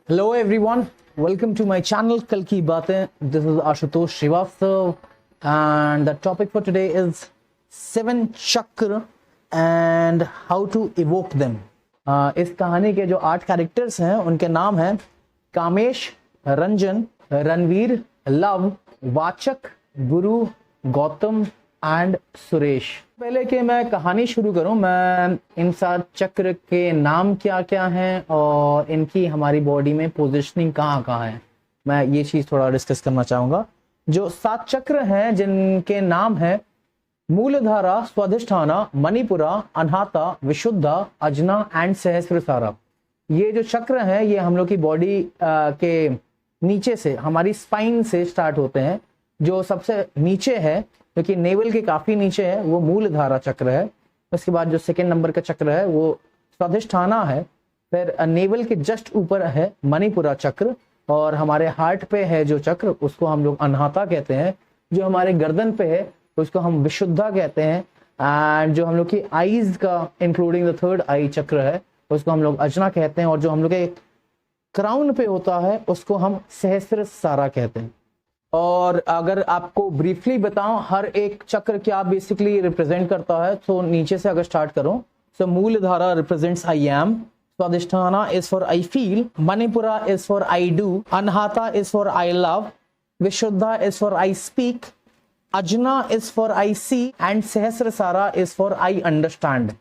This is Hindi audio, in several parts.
Hello everyone, welcome to my channel कल की बातें. This is Ashutosh Srivastava and the topic for today is 7 चक्र and how to evoke them. इस कहानी के जो 8 कैरेक्टर्स हैं उनके नाम हैं कामेश, रंजन, रणवीर, लव, वाचक, गुरु, गौतम एंड सुरेश. पहले कि मैं कहानी शुरू करूं, मैं इन 7 चक्र के नाम क्या क्या हैं और इनकी हमारी बॉडी में पोजीशनिंग कहाँ कहाँ है, मैं ये चीज़ थोड़ा डिस्कस करना चाहूँगा. जो 7 चक्र हैं जिनके नाम हैं मूलधारा, स्वाधिष्ठाना, मणिपुरा, अनाहता, विशुद्धा, अजना एंड सहस्त्रसारा. ये जो चक्र हैं ये हम लोग की बॉडी के नीचे से, हमारी स्पाइन से स्टार्ट होते हैं. जो सबसे नीचे है, क्योंकि नेवल के काफी नीचे है, वो मूलधारा चक्र है. उसके बाद जो सेकेंड नंबर का चक्र है वो स्वाधिष्ठाना है. फिर नेवल के जस्ट ऊपर है मणिपुरा चक्र, और हमारे हार्ट पे है जो चक्र उसको हम लोग अनाहता कहते हैं. जो हमारे गर्दन पे है उसको हम विशुद्धा कहते हैं. एंड जो हम लोग की आईज का इंक्लूडिंग द थर्ड आई चक्र है उसको हम लोग अजना कहते हैं. और जो हम लोग के क्राउन पे होता है उसको हम सहस्त्रसारा कहते हैं. और अगर आपको ब्रीफली बताऊं हर एक चक्र क्या बेसिकली रिप्रेजेंट करता है, तो नीचे से अगर स्टार्ट करूं, so Muladhara represents I am, Swadhisthana is for I feel, Manipura is for I do, Anahata is for I love, Vishuddha is for I speak, Ajna is for I see and सहस्त्रसारा इज फॉर आई अंडरस्टैंड.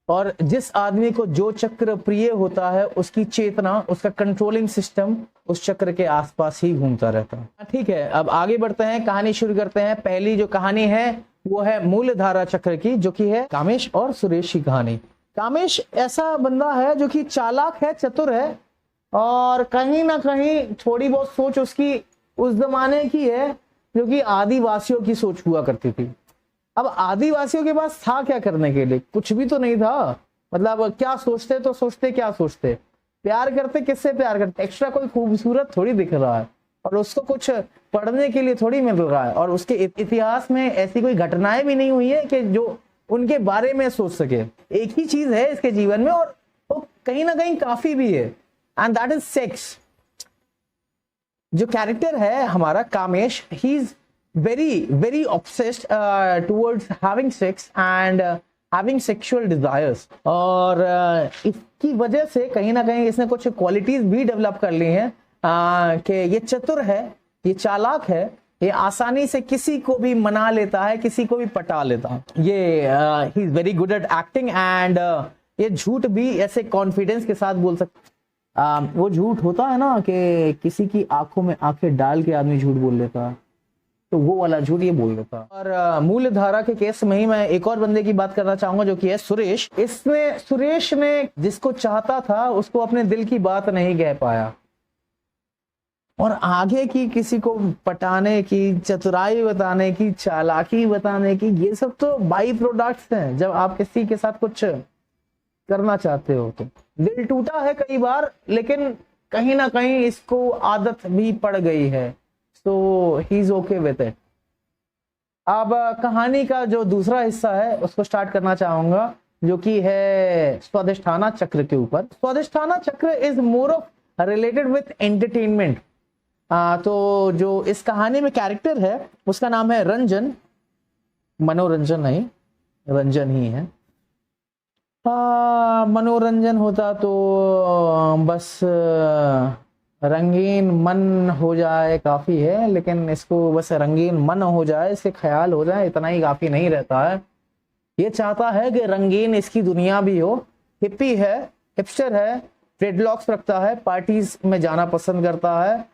और जिस आदमी को जो चक्र प्रिय होता है उसकी चेतना, उसका कंट्रोलिंग सिस्टम उस चक्र के आसपास ही घूमता रहता है. ठीक है, अब आगे बढ़ते हैं, कहानी शुरू करते हैं. पहली जो कहानी है वो है मूलधारा चक्र की, जो कि है कामेश और सुरेश की कहानी. कामेश ऐसा बंदा है जो कि चालाक है, चतुर है, और कहीं ना कहीं थोड़ी बहुत सोच उसकी उस जमाने की है जो कि आदिवासियों की सोच हुआ करती थी. अब आदिवासियों के पास था क्या करने के लिए? कुछ भी तो नहीं था. मतलब क्या सोचते, तो सोचते क्या सोचते, प्यार करते, किससे प्यार करते? एक्स्ट्रा कोई खूबसूरत थोड़ी दिख रहा है और उसको कुछ पढ़ने के लिए थोड़ी मिल रहा है, और उसके इतिहास में ऐसी कोई घटनाएं भी नहीं हुई है कि जो उनके बारे में सोच सके. एक ही चीज है इसके जीवन में और वो कहीं ना कहीं काफी भी है, एंड दैट इज सेक्स. जो कैरेक्टर है हमारा Kamesh, he is very obsessed towards having sex and having sexual desires. और इसकी वजह से कहीं ना कहीं इसने कुछ क्वालिटीज भी डेवलप कर ली हैं कि ये चतुर है, ये चालाक है, ये आसानी से किसी को भी मना लेता है, किसी को भी पटा लेता है. ये he is very good at acting and ये झूठ भी ऐसे कॉन्फिडेंस के साथ बोल सकता. वो झूठ होता है ना कि किसी की आंखों में आंखें डाल के आदमी झूठ बोल लेता है, तो वो वाला झूठ ये बोल देता. और मूलधारा के केस में ही मैं एक और बंदे की बात करना चाहूंगा जो कि है सुरेश. सुरेश ने जिसको चाहता था उसको अपने दिल की बात नहीं कह पाया, और आगे की किसी को पटाने की, चतुराई बताने की, चालाकी बताने की, ये सब तो बाई प्रोडक्ट्स हैं जब आप किसी के साथ कुछ करना चाहते हो. तो दिल टूटा है कई बार, लेकिन कहीं ना कहीं इसको आदत भी पड़ गई है, तो he is okay with it. अब कहानी का जो दूसरा हिस्सा है उसको स्टार्ट करना चाहूंगा, जो कि है स्वाधिष्ठाना चक्र के ऊपर. स्वाधिष्ठाना चक्र is more of related with entertainment. तो जो इस कहानी में कैरेक्टर है उसका नाम है रंजन, मनोरंजन नहीं, रंजन ही है. मनोरंजन होता तो बस रंगीन मन हो जाए काफी है, लेकिन इसको बस रंगीन मन हो जाए, इसके ख्याल हो जाए, इतना ही काफी नहीं रहता है. ये चाहता है कि रंगीन इसकी दुनिया भी हो. हिप्पी है, हिपस्टर है, ड्रेडलॉक्स रखता है, पार्टीज में जाना पसंद करता है.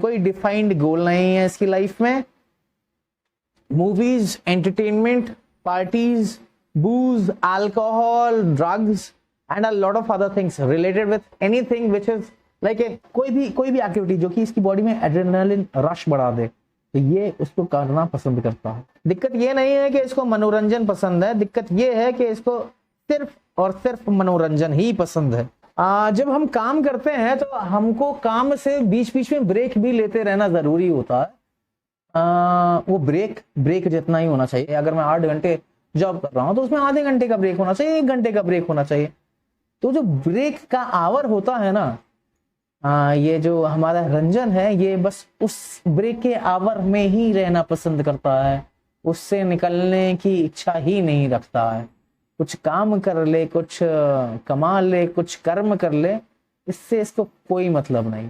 कोई डिफाइंड गोल नहीं है इसकी लाइफ में. Movies, entertainment, parties, booze, alcohol, drugs and a lot of other things related with anything which is like कोई भी एक्टिविटी जो कि इसकी बॉडी में एड्रेनालिन रश बढ़ा दे, तो ये उसको करना पसंद करता है. दिक्कत ये नहीं है कि इसको मनोरंजन पसंद है, दिक्कत ये है कि इसको सिर्फ और सिर्फ मनोरंजन ही पसंद है. जब हम काम करते हैं तो हमको काम से बीच बीच में ब्रेक भी लेते रहना जरूरी होता है. वो ब्रेक जितना ही होना चाहिए. अगर मैं 8 घंटे जॉब कर रहा हूं तो उसमें आधे घंटे का ब्रेक होना चाहिए, 1 घंटे का ब्रेक होना चाहिए. तो जो ब्रेक का आवर होता है ना, ये जो हमारा रंजन है ये बस उस ब्रेक के आवर में ही रहना पसंद करता है, उससे निकलने की इच्छा ही नहीं रखता है। कुछ काम कर ले, कुछ कमा ले, कुछ कर्म कर ले, इससे इसको कोई मतलब नहीं।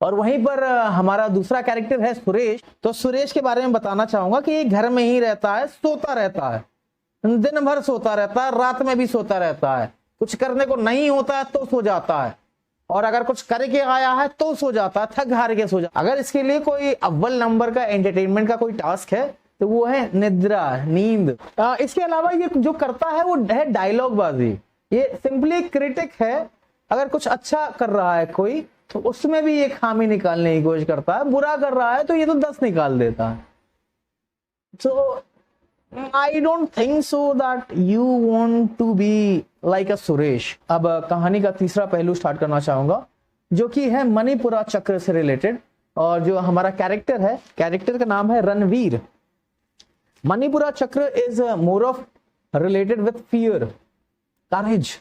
और वहीं पर हमारा दूसरा कैरेक्टर है सुरेश। तो सुरेश के बारे में बताना चाहूंगा कि ये घर में ही रहता है, सोता रहता है, दिन भर सोता रहता है, रात में भी सोता रहता है। कुछ करने को नहीं होता है तो सो जाता है, और अगर कुछ करके आया है तो सो जाता है, थक हार के सो जाता है। अगर इसके लिए कोई अव्वल नंबर का एंटरटेनमेंट का कोई टास्क है तो वो है निद्रा, नींद। इसके अलावा ये जो करता है वो है डायलॉग बाजी। ये सिंपली क्रिटिक है। अगर कुछ अच्छा कर रहा है कोई तो उसमें भी ये खामी निकालने की कोशिश करता है, बुरा कर रहा है तो ये तो 10 निकाल देता है। So I don't think so that you want to be like a Suresh. अब कहानी का तीसरा पहलू स्टार्ट करना चाहूंगा जो कि है मणिपुरा चक्र से रिलेटेड। और जो हमारा कैरेक्टर है, कैरेक्टर का नाम है Ranveer. Manipura chakra is more of related with fear, courage.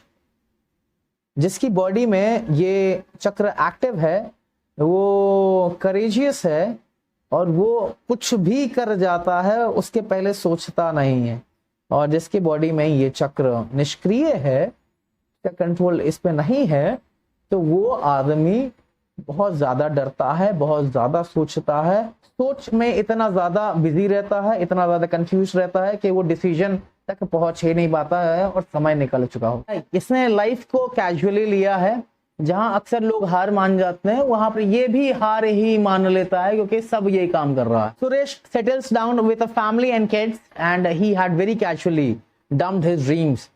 जिसकी बॉडी में ये चक्र एक्टिव है वो करेजियस है, और वो कुछ भी कर जाता है उसके पहले सोचता नहीं है। और जिसकी बॉडी में ये चक्र निष्क्रिय है, कंट्रोल इस पे नहीं है, तो वो आदमी बहुत ज्यादा डरता है, बहुत ज्यादा सोचता है, सोच में इतना ज्यादा बिजी रहता है, इतना ज्यादा कंफ्यूज रहता है कि वो डिसीजन तक पहुंच ही नहीं पाता है और समय निकल चुका हो। इसने लाइफ को कैजुअली लिया है। जहां अक्सर लोग हार मान जाते हैं वहां पर ये भी हार ही मान लेता है, क्योंकि सब यही काम कर रहा है। Suresh settles down with a family and kids and he had very casually dumped his dreams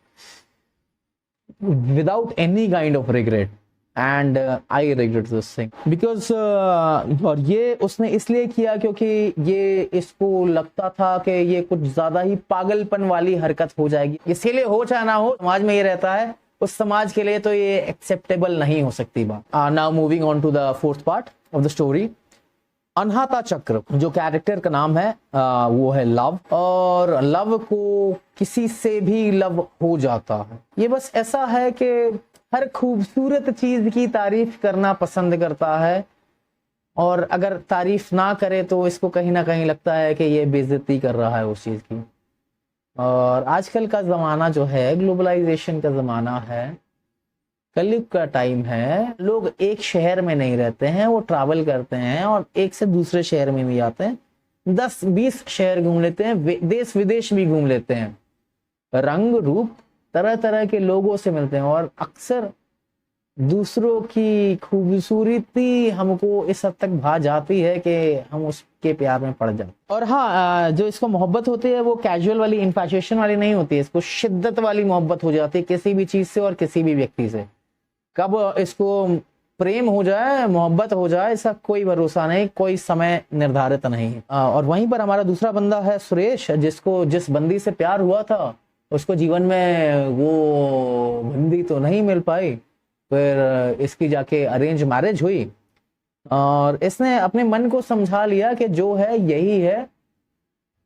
without any kind of regret, and I regret this thing because और ये उसने इसलिए किया क्योंकि ये इसको लगता था कि ये कुछ ज्यादा ही पागलपन वाली हरकत हो जाएगी। इसीलिए हो चाहे ना हो, समाज में ये रहता है, उस समाज के लिए तो ये एक्सेप्टेबल नहीं हो सकती बात। Now moving on to the fourth part of the story. Anahata chakra, जो कैरेक्टर का नाम है वो है लव, और लव को किसी से भी लव हो जाता है। ये बस ऐसा है कि हर खूबसूरत चीज की तारीफ करना पसंद करता है, और अगर तारीफ ना करे तो इसको कहीं ना कहीं लगता है कि ये बेइज्जती कर रहा है उस चीज की। और आजकल का जमाना जो है, ग्लोबलाइजेशन का जमाना है, कलयुग का टाइम है, लोग एक शहर में नहीं रहते हैं, वो ट्रैवल करते हैं और एक से दूसरे शहर में भी आते हैं, 10-20 शहर घूम लेते हैं, देश विदेश भी घूम लेते हैं, रंग रूप तरह तरह के लोगों से मिलते हैं, और अक्सर दूसरों की खूबसूरती हमको इस हद तक भा जाती है कि हम उसके प्यार में पड़ जाते। और हाँ, जो इसको मोहब्बत होती है वो कैजुअल वाली, इन्फैचुएशन वाली नहीं होती है, इसको शिद्दत वाली मोहब्बत हो जाती है किसी भी चीज से और किसी भी व्यक्ति से। कब इसको प्रेम हो जाए, मोहब्बत हो जाए, इसका कोई भरोसा नहीं, कोई समय निर्धारित नहीं है। और वहीं पर हमारा दूसरा बंदा है सुरेश, जिस बंदी से प्यार हुआ था उसको जीवन में वो बंदी तो नहीं मिल पाई, फिर इसकी जाके अरेंज मैरिज हुई, और इसने अपने मन को समझा लिया कि जो है यही है,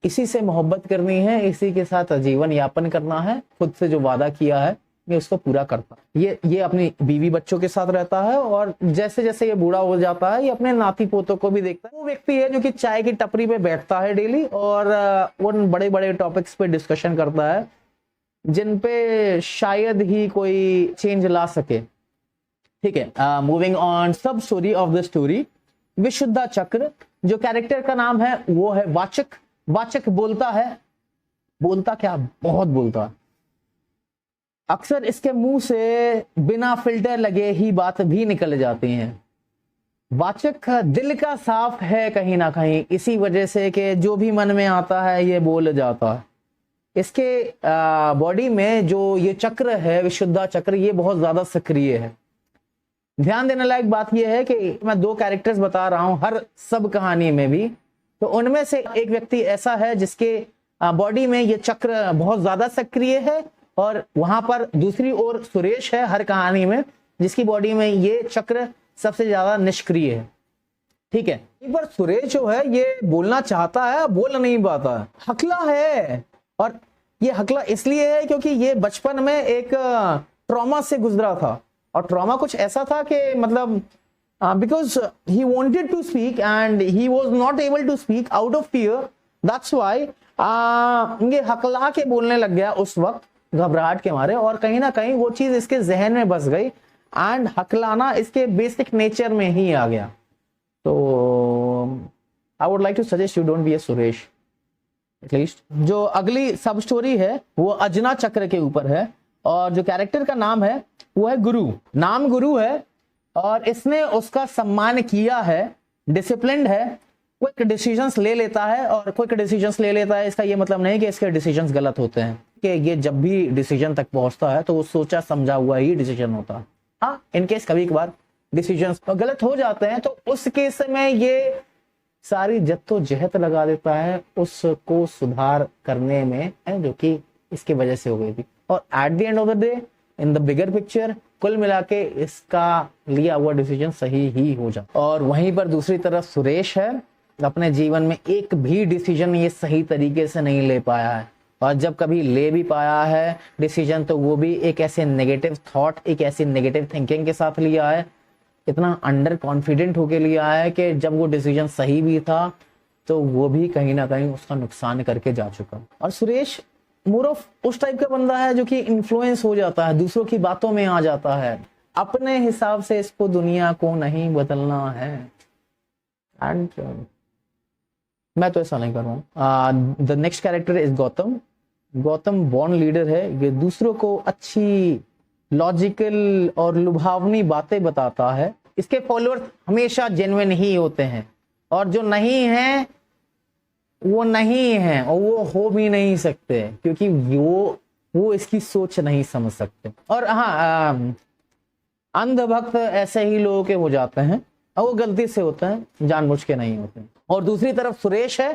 इसी से मोहब्बत करनी है, इसी के साथ जीवन यापन करना है, खुद से जो वादा किया है ये उसको पूरा करता। ये अपनी बीवी बच्चों के साथ रहता है, और जैसे जैसे ये बूढ़ा हो जाता है ये अपने नाती पोतों को भी देखता है। वो व्यक्ति है जो कि चाय की टपरी पे बैठता है डेली, और उन बड़े बड़े टॉपिक्स पे डिस्कशन करता है जिन पे शायद ही कोई चेंज ला सके। ठीक है, मूविंग ऑन, सब story of the story. Vishuddha चक्र, जो कैरेक्टर का नाम है वो है वाचक। वाचक बोलता है, बोलता क्या, बहुत बोलता है। अक्सर इसके मुंह से बिना फिल्टर लगे ही बात भी निकल जाती है। वाचक दिल का साफ है कहीं ना कहीं, इसी वजह से कि जो भी मन में आता है ये बोल जाता है। इसके बॉडी में जो ये चक्र है, विशुद्धा चक्र, ये बहुत ज्यादा सक्रिय है। ध्यान देने लायक बात यह है कि मैं 2 कैरेक्टर्स बता रहा हूं हर सब कहानी में भी, तो उनमें से एक व्यक्ति ऐसा है जिसके बॉडी में ये चक्र बहुत ज्यादा सक्रिय है, और वहां पर दूसरी ओर सुरेश है हर कहानी में जिसकी बॉडी में ये चक्र सबसे ज्यादा निष्क्रिय है। ठीक है, एक बार सुरेश जो है ये बोलना चाहता है, बोल नहीं पाता है, हकला है, और ये हकला इसलिए है क्योंकि ये बचपन में एक ट्रॉमा से गुजरा था, और ट्रॉमा कुछ ऐसा था कि मतलब because he wanted to speak and he was not able to speak out of fear, that's why ये हकला के बोलने लग गया उस वक्त घबराहट के मारे, और कहीं ना कहीं वो चीज इसके जहन में बस गई एंड हकलाना इसके बेसिक नेचर में ही आ गया। तो I would like to suggest you don't be a Suresh at least. जो अगली सब स्टोरी है वो अजना चक्र के ऊपर है, और जो कैरेक्टर का नाम है वो है गुरु। नाम गुरु है और इसने उसका सम्मान किया है, डिसिप्लिन्ड है, क्विक डिसीजंस ले लेता है। और क्विक डिसीजंस ले लेता है इसका ये मतलब नहीं कि इसके डिसीजंस गलत होते हैं, कि ये जब भी डिसीजन तक पहुंचता है तो वो सोचा समझा हुआ ही डिसीजन होता है। हाँ, इनकेस कभी कभार डिसीजंस गलत हो जाते हैं तो उस केस में ये सारी जद्दोजहद लगा देता है उसको सुधार करने में, जो कि इसकी वजह से हो गई थी। और at the end of the day in the bigger picture कुल मिला के इसका लिया हुआ डिसीजन सही ही हो जाता। और वहीं पर दूसरी तरफ सुरेश है, अपने जीवन में एक भी डिसीजन ये सही तरीके से नहीं ले पाया है, और जब कभी ले भी पाया है डिसीजन तो वो भी एक ऐसे नेगेटिव थॉट, एक ऐसी नेगेटिव थिंकिंग के साथ लिया है, इतना अंडर कॉन्फिडेंट होके लिया है कि जब वो डिसीजन सही भी था तो वो भी कहीं ना कहीं उसका नुकसान करके जा चुका। और सुरेश मोर ऑफ उस टाइप का बंदा है जो कि इन्फ्लुएंस हो जाता है, दूसरों की बातों में आ जाता है, अपने हिसाब से इसको दुनिया को नहीं बदलना है। एंड मैं तो ऐसा नहीं कर रहा हूँ। The next character is Gautam. Gautam born leader है, ये दूसरों को अच्छी लॉजिकल और लुभावनी बातें बताता है। इसके फॉलोअर्स हमेशा जेन्युइन ही होते हैं, और जो नहीं है वो नहीं है और वो हो भी नहीं सकते, क्योंकि वो इसकी सोच नहीं समझ सकते। और हाँ, अंधभक्त ऐसे ही लोगों के हो जाते हैं, और वो गलती से होते हैं, जानबूझ के नहीं होते। और दूसरी तरफ सुरेश है।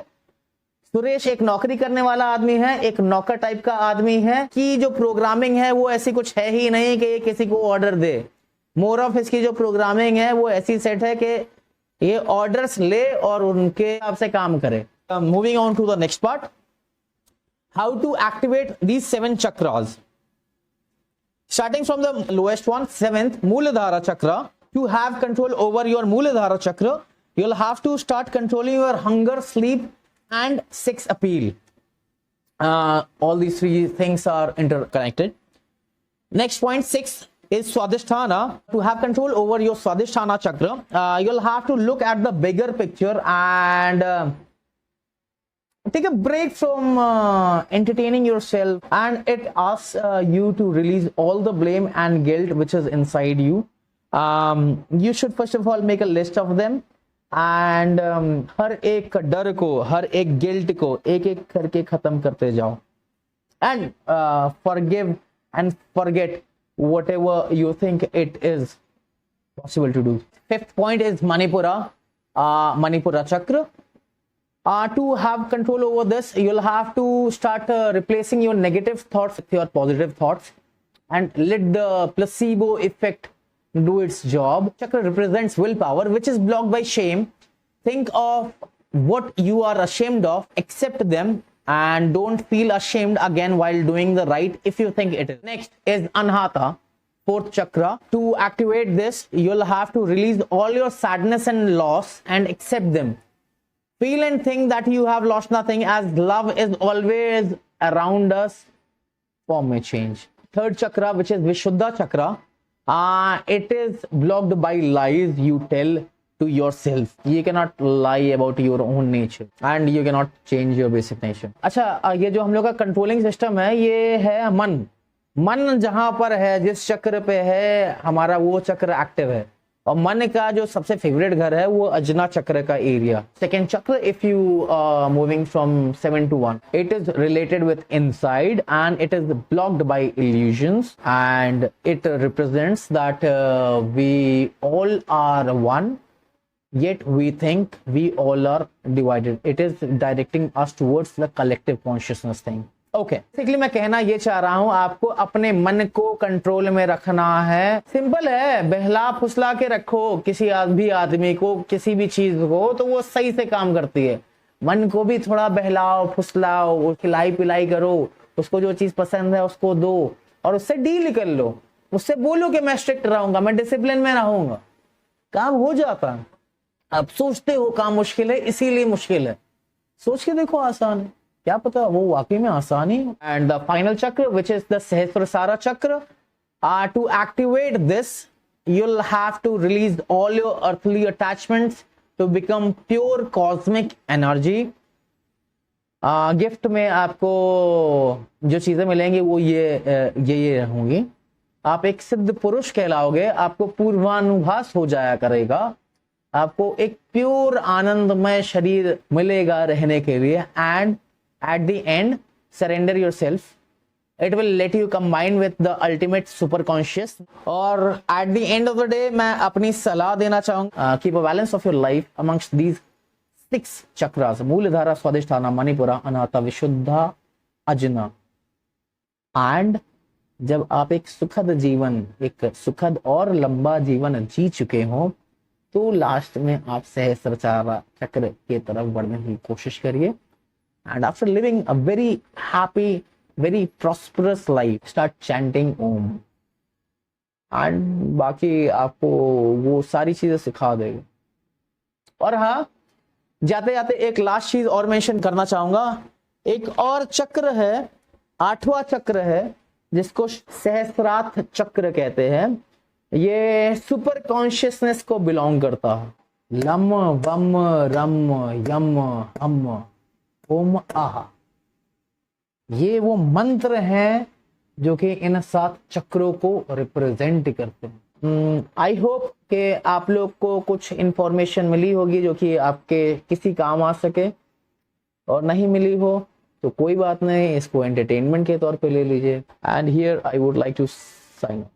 सुरेश एक नौकरी करने वाला आदमी है, एक नौकर टाइप का आदमी है, कि जो प्रोग्रामिंग है वो ऐसी कुछ है ही नहीं कि ये किसी को ऑर्डर दे। मोर ऑफ इसकी जो प्रोग्रामिंग है वो ऐसी सेट है कि ये ऑर्डर्स ले और उनके हिसाब से काम करे। Moving on to the next part, how to activate these 7 chakras. Starting from the lowest one, 7th Muladhara chakra. To have control over your Muladhara chakra, you'll have to start controlling your hunger, sleep, and sex appeal. All these 3 things are interconnected. Next point, 6 is Swadhisthana. To have control over your Swadhisthana chakra, you'll have to look at the bigger picture and take a break from entertaining yourself. And it asks you to release all the blame and guilt which is inside you. You should first of all make a list of them and हर एक डर को, हर एक गिल्ट को एक एक करके खत्म करते जाओ, and forgive and forget whatever you think it is possible to do. 5th point is Manipura, Manipura chakra. To have control over this, you'll have to start replacing your negative thoughts with your positive thoughts and let the placebo effect do its job. Chakra represents willpower, which is blocked by shame. Think of what you are ashamed of, accept them, and don't feel ashamed again while doing the right if you think it is. Next is Anahata, 4th chakra. To activate this, you'll have to release all your sadness and loss and accept them. Feel and think that you have lost nothing, as love is always around us. Form may change. 3rd chakra, which is Vishuddha chakra. It is blocked by lies you tell to yourself. You cannot lie about your own nature and you cannot change your basic nature. अच्छा, ये जो हम लोग का कंट्रोलिंग सिस्टम है ये है मन। मन जहां पर है, जिस चक्र पे है हमारा, वो चक्र एक्टिव है। और मन का जो सबसे फेवरेट घर है वो अजना चक्र का एरिया। सेकेंड चक्र, if you moving from 7 to 1, it is related with inside and it is blocked by illusions and it represents that we all are one, yet we think we all are divided. It is directing us towards the collective consciousness thing. Okay, basically मैं कहना ये चाह रहा हूं, आपको अपने मन को कंट्रोल में रखना है। सिंपल है, बहला फुसला के रखो किसी भी आदमी को, किसी भी चीज को, तो वो सही से काम करती है। मन को भी थोड़ा बहलाओ फुसलाओ, खिलाई पिलाई करो, उसको जो चीज पसंद है उसको दो और उससे डील कर लो। उससे बोलो कि मैं स्ट्रिक्ट रहूंगा, मैं डिसिप्लिन में रहूंगा, काम हो जाता है। अब सोचते हो काम मुश्किल है इसीलिए मुश्किल है, सोच के देखो आसान है, क्या पता वो वाकई में आसान ही। एंड द फाइनल चक्र विच इज द सहस्त्रसारा chakra, to activate this you'll have to release all your earthly attachments to become pure cosmic energy. Gift में आपको जो चीजें मिलेंगी वो ये होंगी। आप एक सिद्ध पुरुष कहलाओगे, आपको पूर्वानुभास हो जाया करेगा, आपको एक प्योर आनंदमय शरीर मिलेगा रहने के लिए। And at the end surrender yourself, it will let you combine with the ultimate super conscious। और at the end of the day मैं अपनी सलाह देना चाहूंगा, keep a balance of your life amongst these 6 chakras, Muladhara, Swadhisthana, Manipura, Anahata, Vishuddha, Ajna. And जब आप एक सुखद जीवन, एक सुखद और लंबा जीवन जी चुके हो, तो लास्ट में आप सहस्त्रचारा चक्र की तरफ बढ़ने की कोशिश करिए। And after living a very happy, very prosperous life, start chanting Om, and बाकी आपको वो सारी चीजें सिखा देगी। और हाँ, जाते जाते एक लास्ट चीज और मेंशन करना चाहूंगा, एक और चक्र है, 8वां चक्र है, जिसको सहस्त्रार्थ चक्र कहते हैं। ये सुपर कॉन्शियसनेस को बिलोंग करता है। लम वम रम यम हम ओम आहा, ये वो मंत्र हैं जो कि इन 7 चक्रों को रिप्रेजेंट करते हैं। आई होप कि आप लोग को कुछ इंफॉर्मेशन मिली होगी जो कि आपके किसी काम आ सके, और नहीं मिली हो तो कोई बात नहीं, इसको एंटरटेनमेंट के तौर पे ले लीजिए। And here I would like to sign of.